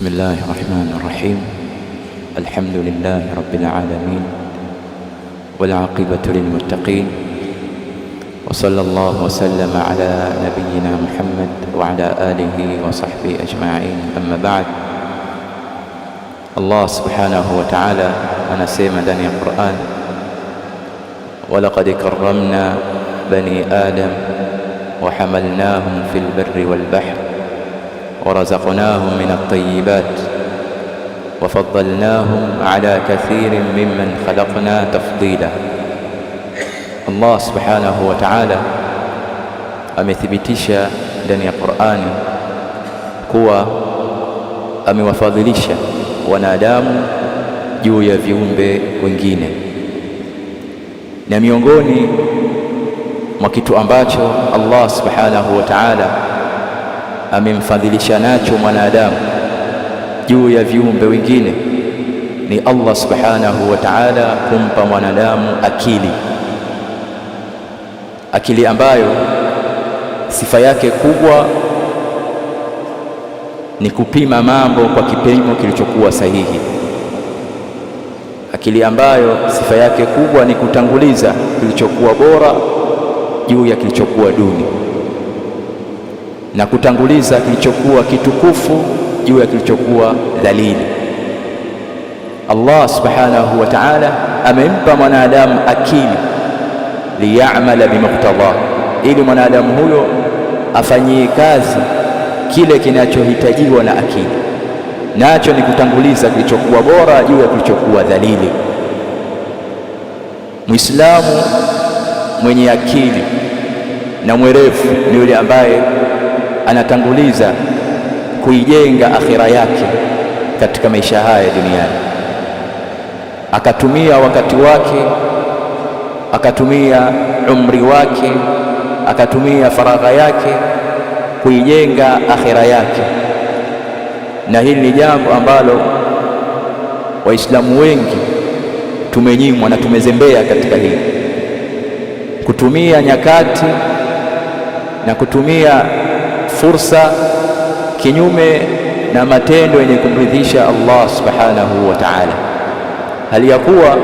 بسم الله الرحمن الرحيم. الحمد لله رب العالمين والعاقبة للمتقين، وصلى الله وسلم على نبينا محمد وعلى آله وصحبه أجمعين. أما بعد، Allah subhanahu wa ta'ala anasema ndani ya Qur'an, walaqad karramna bani adam wa hamalnahum fil barri wal bahri ورزقناهم من الطيبات وفضلناهم على كثير ممن خلقنا تفضيلا. Allah subhanahu wa ta'ala amethibitisha ndani ya Qur'ani kuwa amewafadhilisha wanadamu juu ya viumbe wengine, na miongoni mwa kitu ambacho Allah subhanahu wa ta'ala amemfadhilisha nacho mwanadamu juu ya viumbe wengine ni Allah subhanahu wa ta'ala kumpa mwanadamu akili ambayo sifa yake kubwa ni kupima mambo kwa kipimo kilichokuwa sahihi, akili ambayo sifa yake kubwa ni kutanguliza kilichokuwa bora juu ya kilichokuwa duni, na kutanguliza kilichokuwa kitukufu juu ya kilichokuwa dhalili. Allah subhanahu wa ta'ala amempa mwanadamu akili liya'mala bimuqtada, ili mwanadamu huyo afanyie kazi kile kinachohitajiwa na akili, nacho ni kutanguliza kilichokuwa bora juu ya kilichokuwa dhalili. Muislamu mwenye akili na mwerevu ni yule ambaye anatanguliza kuijenga akhira yake katika maisha haya duniani, akatumia wakati wake, akatumia umri wake, akatumia faragha yake kuijenga akhira yake. Na hili ni jambo ambalo Waislamu wengi tumenyimwa na tumezembea katika hili, kutumia nyakati na kutumia fursa kinyume na matendo yenye kumridhisha Allah subhanahu wa ta'ala, hali ya kuwa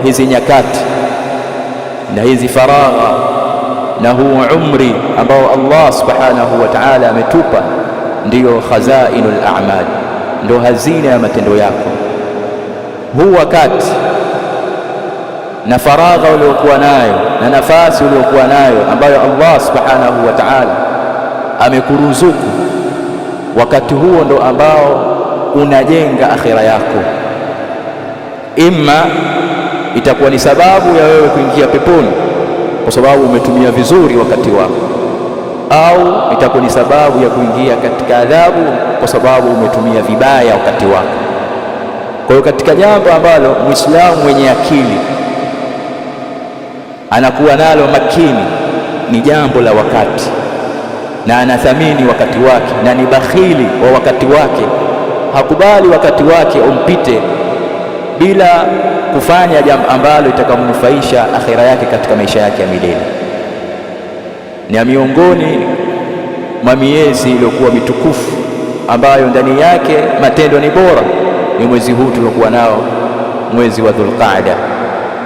hizi nyakati na hizi faragha na huu umri ambao Allah subhanahu wa ta'ala ametupa ndiyo khazainul a'mal, ndio hazina ya matendo yako. Huu wakati na faragha uliokuwa nayo na nafasi uliokuwa nayo ambayo Allah subhanahu wa ta'ala amekuruzuku, wakati huo ndo ambao unajenga akhira yako. Imma itakuwa ni sababu ya wewe kuingia peponi kwa sababu umetumia vizuri wakati wako, au itakuwa ni sababu ya kuingia katika adhabu kwa sababu umetumia vibaya wakati wako. Kwa hiyo katika jambo ambalo Muislamu mwenye akili anakuwa nalo makini ni jambo la wakati, na anathamini wakati wake, na ni bakhili wa wakati wake. Hakubali wakati wake umpite bila kufanya jambo ambalo litakamnufaisha akhira yake katika maisha yake ya milele. Ni miongoni mwa miezi iliyokuwa mitukufu ambayo ndani yake matendo ni bora ni mwezi huu tuliokuwa nao, mwezi wa Dhulqaada.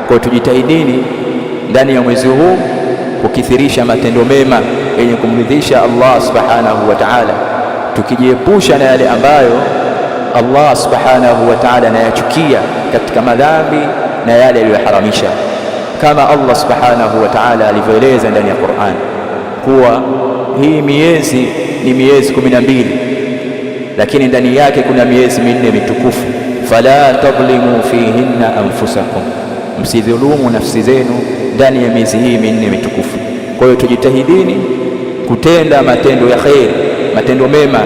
Kwa tujitahidini ndani ya mwezi huu kukithirisha matendo mema yenye kumridhisha Allah subhanahu wa ta'ala, tukijiepusha na yale ambayo Allah subhanahu wa ta'ala anayachukia katika madhambi na yale aliyoharamisha, kama Allah subhanahu wa ta'ala alivyoeleza ndani ya Qur'an kuwa hii miezi ni miezi 12, lakini ndani yake kuna miezi minne mitukufu. Fala tadhlimu fihinna anfusakum, msidhulumu nafsi zenu ndani ya miezi hii minne mitukufu. Kwa hiyo tujitahidini kutenda matendo ya kheri, matendo mema,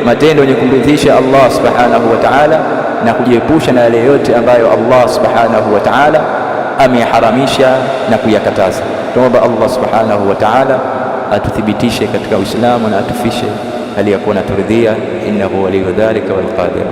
matendo yenye kumridhisha Allah subhanahu wa ta'ala, na kujiepusha na yale yote ambayo Allah subhanahu wa ta'ala ameyaharamisha na kuyakataza. Tuomba Allah subhanahu wa ta'ala atuthibitishe katika Uislamu na atufishe hali ya kuwa naturidhia, innahu waliyyu dhalika wal qadir.